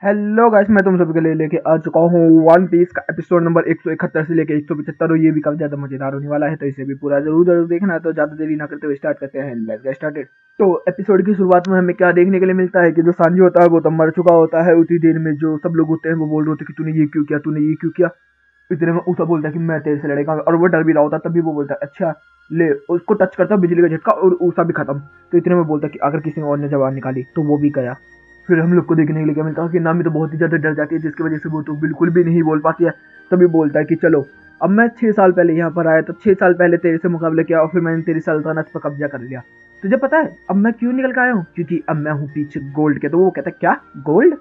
Hello guys, मैं तुम सभी के लिए लेके आ चुका हूँ वन पीस का एपिसोड नंबर 171 से लेके 175 और ये भी काफी ज्यादा मजेदार होने वाला है, तो इसे भी पूरा जरूर देखना है। तो ज्यादा देरी ना करते हुए स्टार्ट करते हैं। Let's get started. तो एपिसोड की शुरुआत में हमें क्या देखने के लिए मिलता है कि जो सांजी होता है वो तो मर चुका होता है। उतनी देर में जो सब लोग होते हैं वो बोल रहे होते हैं कि तूने ये क्यों किया, तूने ये क्यों किया। इतने में उसा बोलता है कि मैं तेरे से लड़ेगा, और वो डर भी रहा होता है। तभी वो बोलता है अच्छा ले, उसको टच करता है बिजली का झटका और उसा भी खत्म। तो इतने में बोलता है कि अगर किसी और ने जवाब निकाली तो वो भी गया। फिर हम लोग को देखने के लिए क्या मिलता है कि नामी तो बहुत ही ज्यादा डर जाती है, जिसकी वजह से वो तो बिल्कुल भी नहीं बोल पाती है। तभी बोलता है कि चलो, अब मैं 6 साल पहले यहाँ पर आया, तो 6 साल पहले तेरे से मुकाबला किया और फिर मैंने तेरी सल्तनत पर कब्जा कर लिया। तुझे पता है अब मैं क्यों निकल के आया हूँ? क्योंकि अब मैं हूँ पीछे गोल्ड के। तो वो कहता है क्या गोल्ड?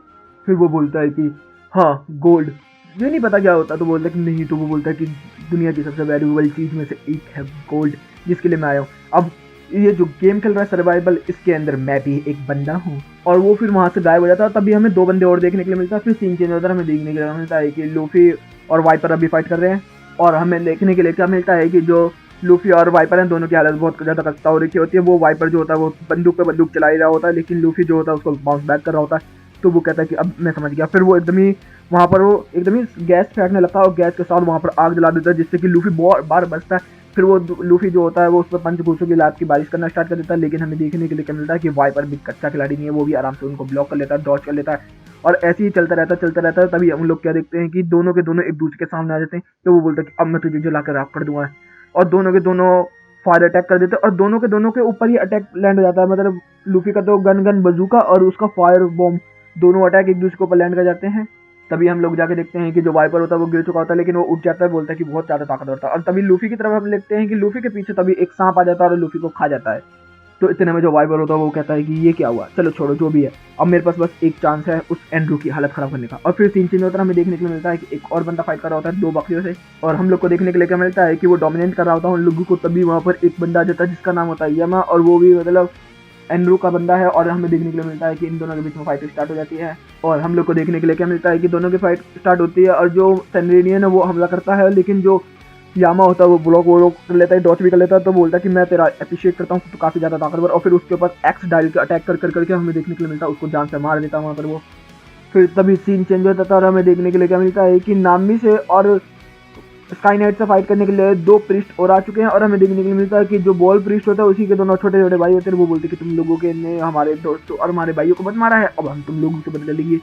फिर वो बोलता है कि हाँ गोल्ड। ये नहीं पता क्या होता। तो बोलता है कि नहीं। तो वो बोलता है कि दुनिया की सबसे वैल्यूएबल चीज में से एक है गोल्ड, जिसके लिए मैं आया हूँ। अब ये जो गेम खेल रहा है सर्वाइवल, इसके अंदर मैं भी एक बंदा हूँ। और वो फिर वहां से गायब हो जाता है। तभी हमें 2 बंदे और देखने के लिए मिलता है। फिर सीन चेंज होता है, हमें देखने के लिए मिलता है कि लूफी और वाइपर अभी फाइट कर रहे हैं। और हमें देखने के लिए क्या मिलता है कि जो लूफी और वाइपर हैं, दोनों की हालत बहुत ज्यादा खस्ता हो रखी होती है। वो वाइपर जो होता है वो बंदूक पे बंदूक चला ही रहा होता है, लेकिन लूफी जो होता है उसको बाउंस बैक कर रहा होता है। तो वो कहता है कि अब मैं समझ गया। फिर वो एकदम ही वहाँ पर वो एकदम ही गैस फेंकने लगता है और गैस के साथ वहाँ पर आग जला देता है, जिससे कि लूफी बहुत बार बचता है। फिर वो लूफी जो होता है वो उस पर पंचभूषों की लात की बारिश करना स्टार्ट कर देता है। लेकिन हमें देखने के लिए क्या मिलता है कि वाइपर भी कच्चा खिलाड़ी नहीं है, वो भी आराम से उनको ब्लॉक कर लेता है, डॉच कर लेता है। और ऐसे ही चलता रहता है। तभी हम लोग क्या देखते हैं कि दोनों के दोनों एक दूसरे के सामने आ जाते हैं। तो वो बोलता है कि अब मैं तुझे जला कर राख कर दूंगा। और दोनों के दोनों फायर अटैक कर देते हैं और दोनों के दोनों के ऊपर ही अटैक लैंड हो जाता है। मतलब लूफी का तो गन बजूका और उसका फायर बॉम्ब, दोनों अटैक एक दूसरे के ऊपर लैंड कर जाते हैं। तभी हम लोग जाके देखते हैं कि जो वाइपर होता है वो गिर चुका होता है, लेकिन वो उठ जाता है, बोलता है कि बहुत ज्यादा ताकतवर था। और तभी लूफी की तरफ हम देखते हैं कि लूफी के पीछे तभी एक सांप आ जाता है और लूफी को खा जाता है। तो इतने में जो वाइपर होता है वो कहता है कि ये क्या हुआ, चलो छोड़ो जो भी है, अब मेरे पास बस एक चांस है उस एंड्रू की हालत खराब करने का। और फिर सीन चेंज होता है, हमें देखने के लिए मिलता है कि एक और बंदा फाइट कर रहा होता है 2 बकरियों से। और हम लोग को देखने के लिए क्या मिलता है कि वो डोमिनेट कर रहा होता है उन लोगों को। तभी वहाँ पर एक बंदा आ जाता है जिसका नाम होता है यमा, और वो भी मतलब एंड्रू का बंदा है। और हमें देखने के लिए मिलता है कि इन दोनों के बीच में फाइट स्टार्ट हो जाती है। और हम लोग को देखने के लिए क्या मिलता है कि दोनों की फाइट स्टार्ट होती है और जो सेनरेनियन है वो हमला करता है, लेकिन जो यामा होता है वो ब्लॉक वो कर लेता है, डॉच भी कर लेता है। तो बोलता है कि मैं तेरा अप्रिशिएट करता हूँ, तो काफी ज्यादा ताकतवर। और फिर उसके ऊपर एक्स डायल के अटैक कर करके हमें देखने के लिए मिलता है उसको जान से मार देता है वहाँ पर वो। फिर तभी सीन चेंज होता था और हमें देखने के लिए क्या मिलता है कि नामी से और स्काई नाइट से फाइट करने के लिए 2 प्रीस्ट और आ चुके हैं। और हमें देखने के लिए मिलता है कि जो बॉल प्रीस्ट होता है उसी के दोनों छोटे छोटे भाई होते हैं। वो बोलते हैं कि तुम लोगों के ने हमारे दोस्तों और हमारे भाइयों को मत मारा है, अब हम तुम लोगों से बदला लेंगे।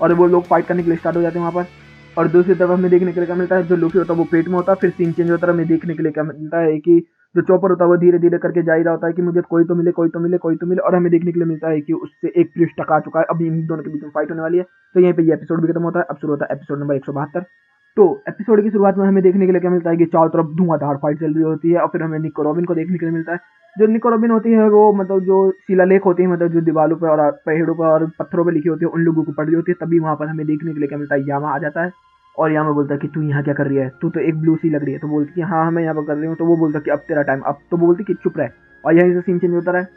और वो लोग फाइट करने के लिए स्टार्ट हो जाते हैं वहाँ पर। और दूसरी तरफ हमें देखने के लिए क्या मिलता है, जो लूफी होता है वो पेट में होता है। फिर सीन चेंज होता है, हमें देखने के लिए क्या मिलता है कि जो चॉपर होता है वो धीरे धीरे करके जा ही रहा होता है कि मुझे कोई तो मिले, कोई तो मिले, कोई तो मिले। और हमें देखने के लिए मिलता है कि उससे एक प्रीस्ट टक आ चुका है, अभी इन दोनों के बीच में फाइट होने वाली है। तो यहीं पे ये एपिसोड भी खत्म होता है। अब शुरू होता है एपिसोड नंबर 172। तो एपिसोड की शुरुआत में हमें देखने के लिए क्या मिलता है कि चारों तरफ धुआंधार फाइट चल रही होती है। और फिर हमें निको रॉबिन को देखने के लिए मिलता है। जो निको रॉबिन होती है वो मतलब जो शिलालेख होती है, मतलब जो दीवारों पे और पेड़ों पे और पत्थरों पे लिखी होती है, उन लोगों को पढ़ रही होती है। तभी वहां पर हमें देखने के लिए क्या मिलता है, यामा आ जाता है। और यामा बोलता है कि तू यहाँ क्या कर रही है, तू तो एक ब्लू सी लग रही है। तो बोलती है कि हाँ मैं यहाँ पर कर रही हूँ। तो वो बोलता है कि अब तेरा टाइम, अब तो बोलती कि चुप रहे। और यहीं से सीन चेंज होता है।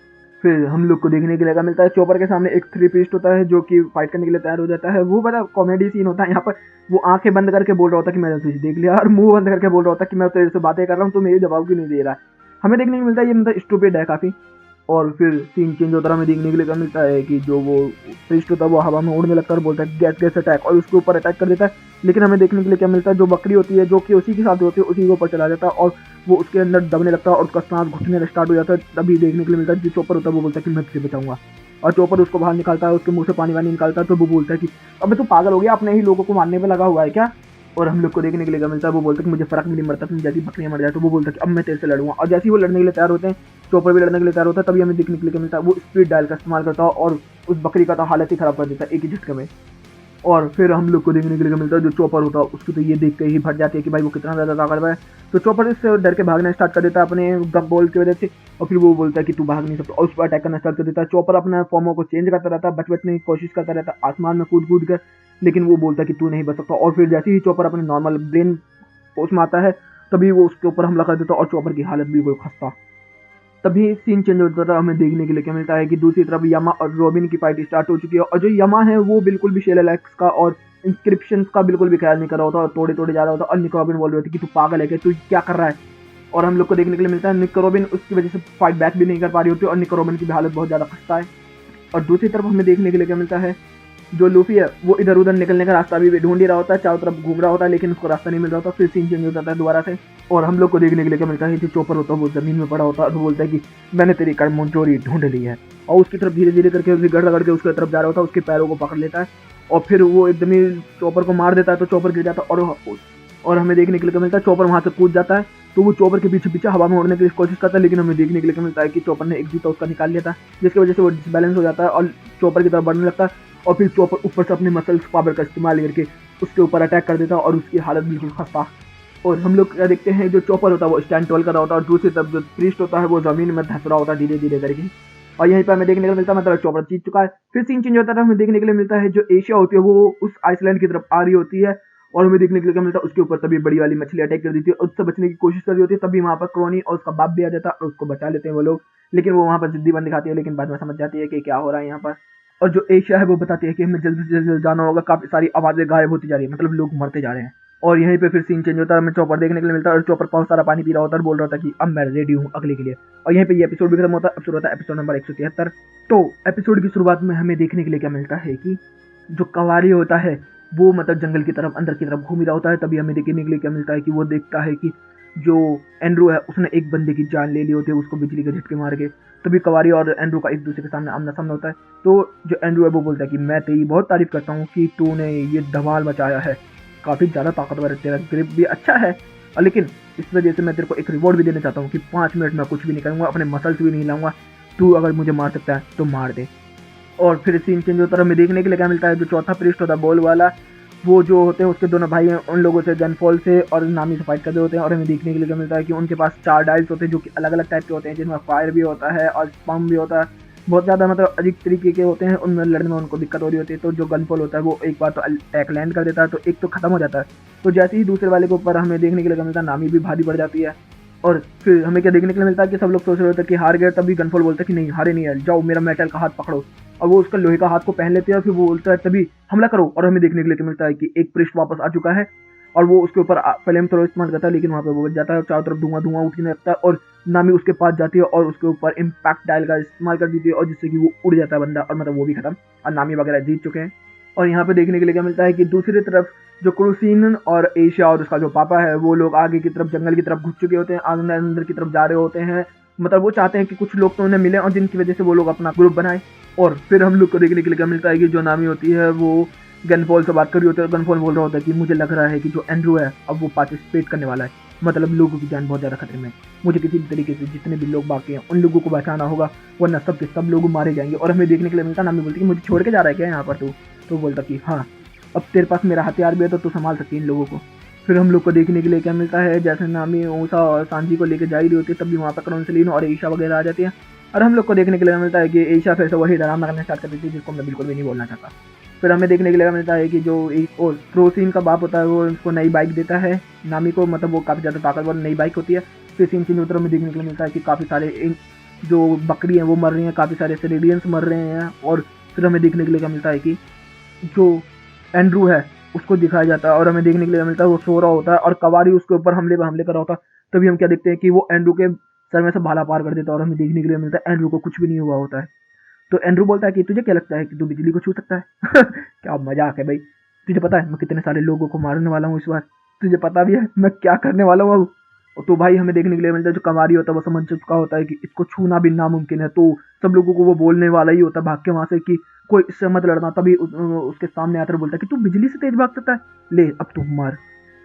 फिर हम लोग को देखने के लिए क्या मिलता है, चॉपर के सामने एक 3 पीस्ट होता है जो कि फाइट करने के लिए तैयार हो जाता है। वो बड़ा कॉमेडी सीन होता है यहाँ पर। वो आंखें बंद करके बोल रहा होता है कि मैंने तुझे देख लिया, और मुंह बंद करके बोल रहा होता है कि मैं तेरे से बातें कर रहा हूँ, तो मेरे जवाब क्यों नहीं दे रहा है। हमें देखने को मिलता है ये मतलब स्टूपिड है काफी। और फिर सीन चेंज होता है, हमें देखने के लिए क्या मिलता है कि जो वो प्रीस्ट होता है वो हवा में उड़ने लगता है और बोलता है गैस गैस अटैक, और उसके ऊपर अटैक कर देता है। लेकिन हमें देखने के लिए क्या मिलता है, जो बकरी होती है जो कि उसी के साथ होती है उसी के ऊपर चला जाता है और वो उसके अंदर दबने लगता है और उसका सांस घुटने स्टार्ट हो जाता है। तभी देखने के लिए मिलता है जो चॉपर होता है वो बोलता है कि मैं तुझे बचाऊंगा। और चॉपर उसको बाहर निकालता है, उसके मुंह से पानी वानी निकालता है। तो वो बोलता है कि अबे तू पागल हो गया, अपने ही लोगों को मारने पे लगा हुआ है क्या। और हम लोग को देखने के लिए क्या मिलता है, वो बोलता है कि मुझे फर्क नहीं पड़ता, तुम जैसी बकरियां मर जाए। तो वो बोलता है कि अब मैं तेरे से लड़ूंगा। और जैसे ही वो लड़ने के लिए तैयार होते हैं, चॉपर भी लड़ने के लिए तैयार होता है। तभी हमें देखने के लिए क्या मिलता है, वो स्पीड डायल का इस्तेमाल करता है और उस बकरी का तो हालत ही खराब कर देता है एक ही झटके में। और फिर हम लोग को देखने के लिए मिलता है जो चॉपर होता है उसको तो ये देख के ही फट जाती है कि भाई वो कितना ज़्यादा ताकतवर है। तो चॉपर इससे डर के भागना स्टार्ट कर देता है अपने गप बॉल की वजह से। और फिर वो बोलता है कि तू भाग नहीं सकता और उस पर अटैक करना स्टार्ट कर देता है। चॉपर अपना फॉर्मों को चेंज करता रहता है, बचने की कोशिश करता रहता है आसमान में कूद कूद कर। लेकिन वो बोलता है कि तू नहीं बच सकता। और फिर जैसे ही चॉपर अपने नॉर्मल ब्रेन पोस्ट में आता है, तभी वो उसके ऊपर हमला कर देता है और चॉपर की हालत बिल्कुल खस्ता। तभी सीन चेंज होता है, हमें देखने के लिए क्या मिलता है कि दूसरी तरफ यमा और रॉबिन की फाइट स्टार्ट हो चुकी है। और जो यमा है वो बिल्कुल भी शेलेलैक्स का और इंस्क्रिप्शन का बिल्कुल भी ख्याल नहीं कर रहा होता और तोड़े तोड़े जा रहा होता। और निक रॉबिन बोल रही होती कि तू पागल है क्या, तू क्या कर रहा है। और हम लोग को देखने के लिए मिलता है निक रॉबिन उसकी वजह से फाइट बैक भी नहीं कर पा रही होती और निक रॉबिन की भी हालत बहुत ज़्यादा खस्ता है। और दूसरी तरफ हमें देखने के लिए क्या मिलता है जो लूफी है वो इधर उधर निकलने का रास्ता भी ढूंढ ही रहा होता है, चारों तरफ घूम रहा होता है, लेकिन उसको रास्ता नहीं मिल रहा होता। फिर सीन चेंज हो जाता है दोबारा से, और हम लोग को देखने के लिए क्या मिलता है, जो चॉपर होता है वो जमीन में पड़ा होता है और वो बोलता है कि मैंने तेरी कर्म चोरी ढूंढ ली है, और उसकी तरफ धीरे धीरे करके रगड़ रगड़ के उसकी तरफ जा रहा होता है, उसके पैरों को पकड़ लेता है और फिर वो एकदम ही चॉपर को मार देता है। तो चॉपर गिर जाता है और हमें देखने के लिए क्या मिलता है, चॉपर वहां से कूद जाता है। तो वो चॉपर के पीछे पीछे हवा में उड़ने की कोशिश करता है, लेकिन हमें देखने के लिए क्या मिलता है कि चॉपर ने एक जूता उसका निकाल लिया था, जिसकी वजह से वो डिसबैलेंस हो जाता है और चॉपर की तरफ बढ़ने लगता है। और फिर चॉपर ऊपर से अपने मसल्स पावर का इस्तेमाल करके उसके ऊपर अटैक कर देता है और उसकी हालत बिल्कुल खस्ता। और हम लोग क्या देखते हैं, जो चॉपर होता है वो स्टैंड टॉल कर रहा होता है और दूसरी तरफ जो प्रीस्ट होता है वो जमीन में धंस रहा होता है धीरे धीरे करके। और यहीं पर हमें देखने को मिलता है मतलब चॉपर जीत चुका है। फिर सीन चेंज होता है, हमें देखने के लिए मिलता है जो एशिया होती है वो उस आइसलैंड की तरफ आ रही होती है और हमें देखने के लिए क्या मिलता है, उसके ऊपर तभी बड़ी वाली मछली अटैक कर दी थी और उससे बचने की कोशिश कर रही होती है। तभी वहां पर क्रोनी और उसका बाप भी आ जाता है और उसको बचा लेते हैं वो लोग, लेकिन वो वहां पर जिद्दी बन दिखाती है, लेकिन बाद में समझ जाती है कि क्या हो रहा है यहाँ पर। और जो एशिया है वो बताती है कि हमें जल्दी से जल्दी जाना होगा, काफी सारी आवाजें गायब होती जा रही है, मतलब लोग मरते जा रहे हैं। और यहीं पे फिर सीन चेंज होता है, हमें चॉपर देखने के लिए मिलता है और चॉपर बहुत सारा पानी पी रहा होता है और बोल रहा था कि अब मैं रेडी हूँ अगले के लिए। और यहीं पे ये एपिसोड भी खत्म होता है। अब शुरू होता है एपिसोड नंबर 173। तो एपिसोड की शुरुआत में हमें देखने के लिए क्या मिलता है कि जो कवारी होता है वो मतलब जंगल की तरफ अंदर की तरफ घूम रहा होता है। तभी हमें देखने के लिए क्या मिलता है कि वो देखता है कि जो एंड्रू है उसने एक बंदे की जान ले ली होती है उसको बिजली के झटके मार के। तभी कवारी और एंड्रू का एक दूसरे के सामने आमना सामना होता है। तो जो एंड्रू है वो बोलता है कि मैं तेरी बहुत तारीफ करता हूँ कि तूने ये धमाल मचाया है, काफी ज्यादा ताकतवर है, तेरा ग्रिप भी अच्छा है, और लेकिन इस वजह से मैं तेरे को एक रिवॉर्ड भी देना चाहता हूँ कि 5 मिनट में कुछ भी नहीं करूंगा, अपने मसल्स भी नहीं लाऊंगा, तू अगर मुझे मार सकता है तो मार दे। और फिर सीन चेंज होता है, हमें देखने के लिए क्या मिलता है, जो चौथा प्रीस्ट होता है बॉल वाला, वो जो होते हैं उसके दोनों भाई हैं, उन लोगों से गनफॉल से और नामी से फाइट कर रहे होते हैं। और हमें देखने के लिए क्या मिलता है कि उनके पास 4 डाइल्स होते हैं जो कि अलग अलग टाइप के होते हैं, जिनमें फायर भी होता है और स्पम भी होता है, बहुत ज़्यादा मतलब अजीब तरीके के होते हैं, उनमें लड़ने में उनको दिक्कत हो रही होती है। तो जो गनफॉल होता है वो एक बार तो अटैक लैंड कर देता है तो एक तो खत्म हो जाता है। तो जैसे ही दूसरे वाले के ऊपर हमें देखने के लिए क्या मिलता है, नामी भी भारी पड़ जाती है। और फिर हमें क्या देखने के लिए मिलता है कि सब लोग सोच रहे होते हैं कि हार गए, तभी गनफॉल बोलता है कि नहीं हारे नहीं है, जाओ मेरा मेटल का हाथ पकड़ो। और वो उसका लोहे का हाथ को पहन लेते हैं और फिर वो बोलता है तभी हमला करो। और हमें देखने के लिए मिलता है कि एक पृष्ठ वापस आ चुका है और वो उसके ऊपर फ्लेम थ्रो इस्तेमाल करता है, लेकिन वहाँ पे वो बच जाता है, चारों तरफ धुआं धुआं उठने लगता है और नामी उसके पास जाती है और उसके ऊपर इम्पैक्ट डायल का इस्तेमाल कर देती है और जिससे कि वो उड़ जाता है बंदा और मतलब वो भी खत्म और नामी वगैरह जीत चुके हैं। और यहाँ पे देखने के लिए क्या मिलता है कि दूसरी तरफ जो क्रूसीन और एशिया और उसका जो पापा है वो लोग आगे की तरफ जंगल की तरफ घुस चुके होते हैं, अंदर अंदर की तरफ जा रहे होते हैं, मतलब वो चाहते हैं कि कुछ लोग तो उन्हें मिले और जिनकी वजह से वो लोग अपना ग्रुप बनाए। और फिर हम लोग को देखने के लिए क्या मिलता है कि जो नामी होती है वो गनफॉल से बात कर रही होती है और गनफॉल बोल रहा होता है कि मुझे लग रहा है कि जो एंड्रू है अब वो पार्टिसिपेट करने वाला है, मतलब लोगों की जान बहुत ज़्यादा खतरे में, मुझे किसी भी तरीके से जितने भी लोग बाकी हैं उन लोगों को बचाना होगा वरना सब के सब लोग मारे जाएंगे। और हमें देखने के लिए मिलता, नामी बोलती कि मुझे छोड़ के जा रहा है क्या यहाँ पर तू, तो बोलता कि हाँ अब तेरे पास मेरा हथियार भी है तो तू संभाल सकती है इन लोगों को। फिर हम लोग को देखने के लिए क्या मिलता है, जैसे नामी ऊषा और सांजी को लेकर जा ही रही होती है तभी वहाँ पर क्रोनसेलिन और ईशा वगैरह आ जाती है। और हम लोग को देखने के लिए मिलता है कि ईशा फिर से वही ड्रामा करना स्टार्ट कर देती है जिसको मैं बिल्कुल भी नहीं बोलना चाहता। फिर हमें देखने के लिए मिलता है कि जो एक और क्रोसिन का बाप होता है वो उसको नई बाइक देता है नामी को, मतलब वो काफ़ी ज़्यादा ताकतवर नई बाइक होती है। फिर सीन चेंज होता है, हमें देखने के लिए मिलता है कि काफ़ी सारे जो बकरी हैं वो मर रही हैं, काफ़ी सारे सेरेडियंस मर रहे हैं। और फिर हमें देखने के लिए क्या मिलता है कि जो एंड्रू है उसको दिखाया जाता है और हमें देखने के लिए मिलता है वो सो रहा होता है और कवारी उसके ऊपर हमले पर हमले कर रहा होता है। तभी हम क्या देखते हैं कि वो एंड्रू के सर में से भाला पार कर देता है और हमें देखने के लिए मिलता है एंड्रू को कुछ भी नहीं हुआ होता है। तो एंड्रू बोलता है कि तुझे क्या लगता है कि तू बिजली को छू सकता है? क्या मजाक है भाई, तुझे पता है मैं कितने सारे लोगों को मारने वाला हूँ इस बार, तुझे पता भी है मैं क्या करने वाला हूँ अब। तो भाई हमें देखने के लिए मिलता है जो कमारी होता है वो समझ चुका होता है कि इसको छूना भी नामुमकिन है, तो सब लोगों को वो बोलने वाला ही होता है भाग के वहां से कि कोई इससे मत लड़ना। तभी उसके सामने आकर बोलता है कि तू बिजली से तेज भाग सकता है, ले अब तू मार।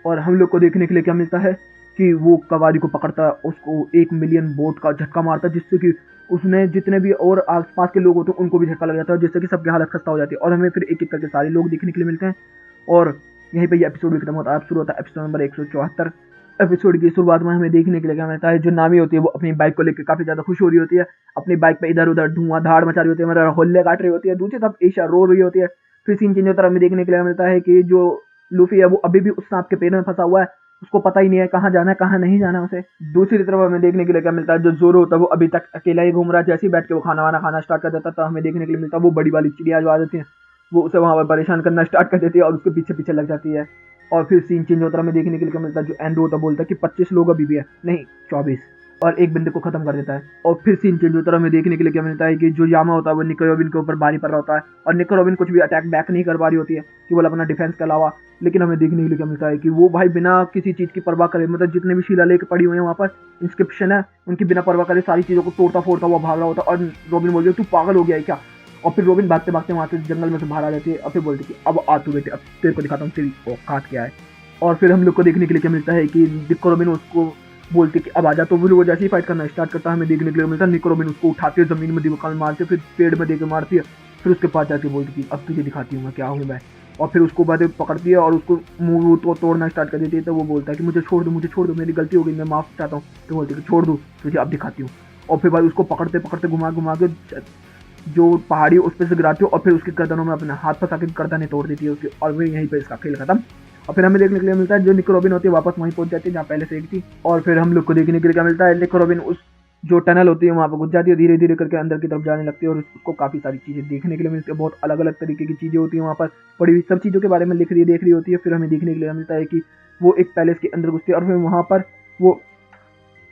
और हम लोग को देखने के लिए क्या मिलता है कि वो कवारी को पकड़ता है, उसको 1 मिलियन वोट का झटका मारता है जिससे कि उसने जितने भी और आसपास के लोग होते हैं उनको भी झटका लग जाता है जिससे कि सबकी हालत खस्ता हो जाती है। और हमें फिर एक एक करके सारे लोग देखने के लिए मिलते हैं और यहीं पे ये एपिसोड भी खत्म होता है। अब शुरू होता है एपिसोड नंबर 174। एपिसोड की शुरुआत में हमें देखने के लिए क्या मिलता है, जो नामी होती है वो अपनी बाइक को लेकर काफी ज्यादा खुश हो रही होती है, अपनी बाइक पे इधर उधर धुआं धाड़ मचा रही होती है, मतलब होल्ले काट रही होती है, दूसरी तरफ ईशा रो रही होती है। फिर सीन चेंज होता है, हमें देखने के लिए मिलता है कि जो लूफी है वो अभी भी उस सांप के पेड़ में फंसा हुआ है, उसको पता ही नहीं है कहाँ जाना है कहाँ नहीं जाना उसे। दूसरी तरफ हमें देखने के लिए क्या मिलता है, जो जोरो होता है वो अभी तक अकेला ही घूम रहा है, जैसे ही बैठ के वो खाना वाना खाना स्टार्ट कर देता है तो हमें देखने के लिए मिलता है वो बड़ी वाली चिड़िया जो आ जाती है वो उसे वहां पर परेशान करना स्टार्ट कर देती है और उसके पीछे पीछे लग जाती है। और फिर सीन चेंज होता है, हमें देखने के लिए क्या मिलता है, जो एंड्रू होता बोलता है कि 25 लोग अभी भी है, नहीं 24। और एक बंदे को खत्म कर देता है। और फिर सीन चेंज होता है, हमें देखने के लिए क्या मिलता है कि जो यामा होता है वो निको रॉबिन के ऊपर भारी पड़ रहा होता है और निको रॉबिन कुछ भी अटैक बैक नहीं कर पा रही होती है केवल अपना डिफेंस के अलावा। लेकिन हमें देखने के लिए क्या मिलता है कि वो भाई बिना किसी चीज की परवाह करे, मतलब जितने भी शिलालेख पड़ी हुई है वहाँ पर इंस्क्रिप्शन है उनकी बिना परवाह करे सारी चीजों को तोड़ता फोड़ता हुआ भाग रहा होता है। और रॉबिन बोल रही है तू पागल हो गया है क्या। और फिर रॉबिन भागते भागते वहां से जंगल में से बाहर आ जाती है और फिर बोलती है कि अब आ तू बेटे, अब तेरे को दिखाता हूँ तेरी औकात क्या है। और फिर हम लोग को देखने के लिए क्या मिलता है कि निको रॉबिन उसको बोलती कि अब आजा, तो वो जैसे ही फाइट करना स्टार्ट करता है हमें देखने के लिए मिलता है निको रॉबिन उसको उठाती है, जमीन में दीवार मारती है, फिर पेड़ में देकर मारती है, फिर उसके पास जाके बोलती कि अब तुझे दिखाती हूँ मैं क्या हूँ मैं। और फिर उसको बाद पकड़ती है और उसको मुंह तो तोड़ना स्टार्ट कर देती है। तो वो बोलता है कि मुझे छोड़ दो, मेरी गलती हो गई, मैं माफ चाहता हूँ। तो बोलती है कि छोड़ दो, तुझे अब दिखाती हूँ। और फिर भाई उसको पकड़ते पकड़ते घुमा घुमा के जो पहाड़ी उस पर से गिराती है और फिर उसके गर्दनों में अपना हाथ फंसा के गर्दनें तोड़ देती है उसकी। और फिर यहीं पे इसका खेल खत्म। और फिर हमें देखने के लिए मिलता है जो निको रॉबिन होती है वापस वहीं पहुंच जाती है जहाँ पहले से एक थी। और फिर हम लोग को देखने के लिए क्या मिलता है, निको रॉबिन उस जो टनल होती है वहाँ पर घुस जाती है, धीरे धीरे करके अंदर की तरफ जाने लगती है और उसको काफी सारी चीजें देखने के लिए मिलती है। बहुत अलग अलग तरीके की चीजें होती है वहाँ पर पड़ी हुई, सब चीजों के बारे में देख रही होती है। फिर हमें देखने के लिए मिलता है कि वो एक पैलेस के अंदर घुसती है और फिर वहाँ पर वो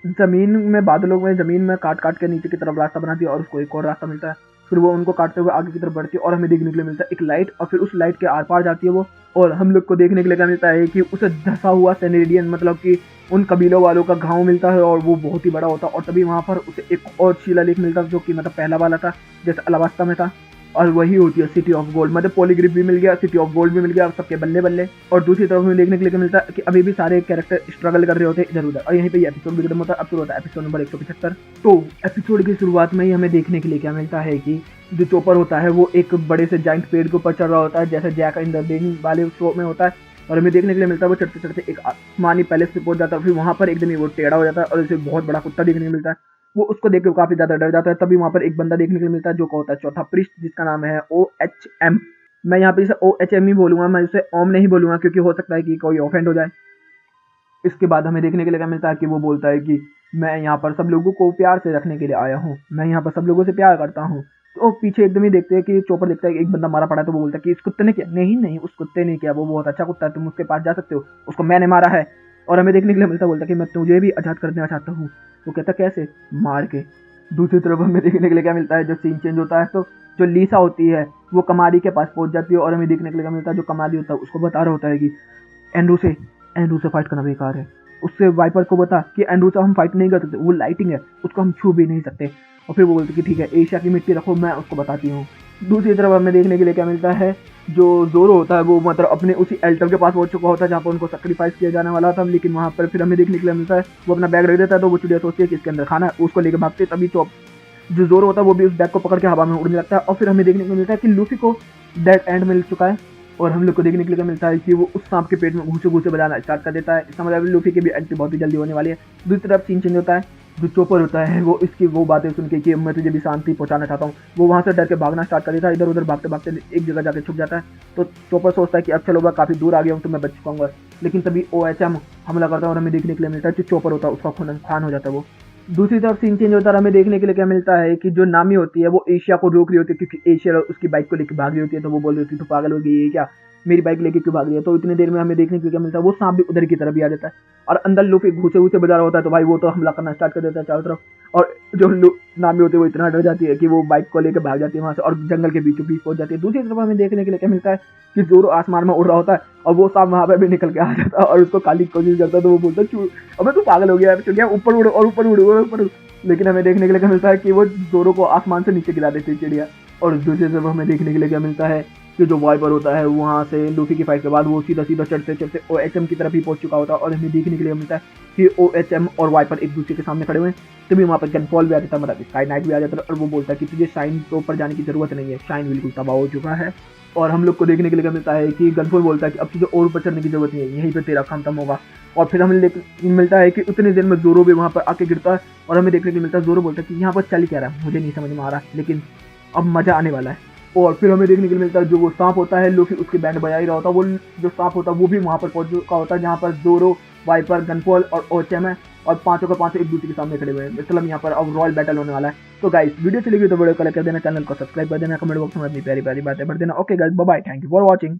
जमीन में बादलों में जमीन में काट काट के नीचे की तरफ रास्ता बनाती है और उसको एक और रास्ता मिलता है। फिर वो उनको काटते हुए आगे की तरफ बढ़ती है और हमें देखने के लिए मिलता है एक लाइट, और फिर उस लाइट के आर पार जाती है वो। और हम लोग को देखने के लिए क्या मिलता है कि उसे धसा हुआ सेनेरियन, मतलब कि उन कबीलों वालों का गांव मिलता है और वो बहुत ही बड़ा होता है। और तभी वहां पर उसे एक और शिलालेख मिलता है जो कि मतलब पहला वाला था जैसे अलाबास्ता में था, और वही होती है सिटी ऑफ गोल्ड। मतलब पॉलीग्रिफ भी मिल गया, सिटी ऑफ गोल्ड भी मिल गया, सबके बल्ले बल्ले। और दूसरी तरफ हमें देखने के लिए मिलता है कि अभी भी सारे कैरेक्टर स्ट्रगल कर रहे होते हैं इधर उधर। और यहीं पे एपिसोड भी खत्म होता है। अब शुरू होता है एपिसोड नंबर 175। तो एपिसोड की शुरुआत में ही हमें देखने के लिए क्या मिलता है कि जो चोपर होता है वो एक बड़े से जाइंट पेड़ के ऊपर चढ़ रहा होता है जैसे जैक इन द डेन वाले शो में होता है। और हमें देखने के लिए मिलता है वो चढ़ते चढ़ते एक आसमानी पैलेस पे पहुंच जाता है। फिर वहां पर एकदम ही वो टेढ़ा हो जाता है और उसे बहुत बड़ा कुत्ता देखने को मिलता है। वो उसको देख के काफी ज्यादा डर जाता है। तभी वहां पर एक बंदा देखने को मिलता है जो होता है चौथा पृष्ठ, जिसका नाम है OHM। मैं यहाँ पे इसे OHM ही बोलूंगा, मैं इसे ओम नहीं बोलूंगा क्योंकि हो सकता है कि कोई ऑफेंड हो जाए। इसके बाद हमें देखने के लिए क्या मिलता है कि वो बोलता है कि मैं यहाँ पर सब लोगों को प्यार से रखने के लिए आया हूँ, मैं यहाँ पर सब लोगों से प्यार करता हूँ। तो पीछे एकदम ही देखते हैं कि चोपर देखता है कि एक बंदा मारा पड़ा है। तो वो बोलता है कि इस कुत्ते ने किया। नहीं नहीं, उस कुत्ते ने किया, वो बहुत अच्छा कुत्ता है, तुम उसके पास जा सकते हो, उसको मैंने मारा है। और हमें देखने के लिए मिलता है बोलता है कि मैं तुझे भी आजाद कर देना चाहता हूँ। वो कहता कैसे, मार के। दूसरी तरफ हमें देखने के लिए क्या मिलता है, जब सीन चेंज होता है तो जो लीसा होती है वो कमारी के पास पहुंच जाती है और हमें देखने के लिए क्या मिलता है जो कमारी होता है उसको बता रहा होता है कि एंड्रू से एंड्रू से फाइट करना बेकार है। उससे वाइपर को बता कि एंड्रू से हम फाइट नहीं कर सकते, वो लाइटिंग है, उसको हम छू भी नहीं सकते। और फिर वो बोलते कि ठीक है एशिया की मिट्टी रखो, मैं उसको बताती हूँ। दूसरी तरफ हमें देखने के लिए क्या मिलता है, जो जोरो होता है वो मतलब अपने उसी एल्टर के पास पहुंच चुका होता है जहाँ पर उनको सेक्रीफाइस किया जाने वाला था। लेकिन वहाँ पर फिर हमें देखने के लिए मिलता है वो अपना बैग रख देता है। तो वो चिड़िया सोचती है कि इसके अंदर खाना है, उसको लेकर भागते तभी तो जो जोरो होता है वो भी उस बैग को पकड़ के हवा में उड़ने लगता है। और फिर हमें देखने को मिलता है कि लूफी को डेड एंड मिल चुका है। और हम लोग को देखने के लिए मिलता है कि वो उस सांप के पेट में घूसे घूसे बजाना स्टार्ट कर देता है। इसका मतलब लूफी की भी एंट्री बहुत ही जल्दी होने वाली है। दूसरी तरफ सीन चेंज होता है, जो चोपर होता है वो इसकी वो बातें सुन के कि मैं तुझे भी शांति पहुंचाना चाहता हूँ, वो वहाँ से डर के भागना स्टार्ट कर देता है। इधर उधर भागते भागते एक जगह जाके छुप जाता है। तो चोपर सोचता है कि अब चलो मैं काफी दूर आ गया हूँ तो मैं बच पाऊंगा। लेकिन तभी OHM हमला करता है और हमें देखने के लिए मिलता है जो चोपर होता है उसका खून खान हो जाता है वो। दूसरी तरफ सीन चेंज होता है, हमें देखने के लिए क्या मिलता है कि जो नामी होती है वो एशिया को रोक रही होती है क्योंकि एशिया उसकी बाइक को लेकर भाग रही होती है। तो वो बोल रही होती है तो पागल हो गई है क्या, मेरी बाइक लेके क्यों भाग रही है। तो इतनी देर में हमें देखने के लिए क्या मिलता है, वो सांप भी उधर की तरफ भी आ जाता है और अंदर लूफी घूसे घूसे बजा रहा होता है। तो भाई वो तो हमला करना स्टार्ट कर देता है चारों तरफ। और जो नामी होती है वो इतना डर जाती है कि वो बाइक को लेकर भाग जाती है वहां से और जंगल के बीचों बीच पहुंच जाती है। दूसरी तरफ हमें देखने के लिए क्या मिलता है कि जोरो आसमान में उड़ रहा होता है और वो सांप वहां पे भी निकल के आ जाता है और उसको खाली कोशिश करता है। तो वो बोलता है अबे तू पागल हो गया है, ऊपर उड़ और ऊपर उड़। लेकिन हमें देखने के लिए क्या मिलता है कि वो जोरो को आसमान से नीचे गिरा देती है चिड़िया। और दूसरी तरफ हमें देखने के लिए क्या मिलता है कि जो वाइपर होता है वहाँ से लूफी की फाइट के बाद वो सीधा सीधा चढ़ते चढ़ते OHM की तरफ ही पहुंच चुका होता है। और हमें देखने के लिए मिलता है कि OHM और वाइपर एक दूसरे के सामने खड़े हुए हैं। तभी वहाँ पर गनफॉल भी आ जाता है, मतलब स्काई नाइट भी आ जाता है और वो बोलता है कि तुझे शाइन के ऊपर जाने की जरूरत नहीं है, शाइन बिल्कुल तबाह हो चुका है। और हम लोग को देखने के लिए क्या मिलता है कि गनफॉल बोलता है कि अब तुझे और ऊपर चढ़ने की जरूरत नहीं है, यहीं पर तेरा काम खत्म होगा। और फिर हमें मिलता है कि उतनी देर में जोरो भी वहाँ पर आके गिरता है और हमें देखने को मिलता है जोरो बोलता है कि यहाँ पर चल क्या रहा है मुझे नहीं समझ में आ रहा, लेकिन अब मजा आने वाला है। और फिर हमें देखने को मिलता है जो वो सांप होता है लूफी उसकी बैंड बजा ही रहा होता है, वो जो सांप होता है वो भी वहाँ पर पहुंच चुका होता है जहाँ पर जोरो, वाइपर, गनफॉल और OHM है और पांचों का पांचों एक दूसरे के सामने खड़े हुए हैं। मतलब यहाँ पर अब रॉयल बैटल होने वाला है। तो गाइस वीडियो चली गई तो वीडियो को लाइक कर देना, चैनल को सब्सक्राइब कर देना, कमेंट बॉक्स में अपनी प्यारी प्यारी बातें भर देना। Okay guys, bye bye, thank you for watching.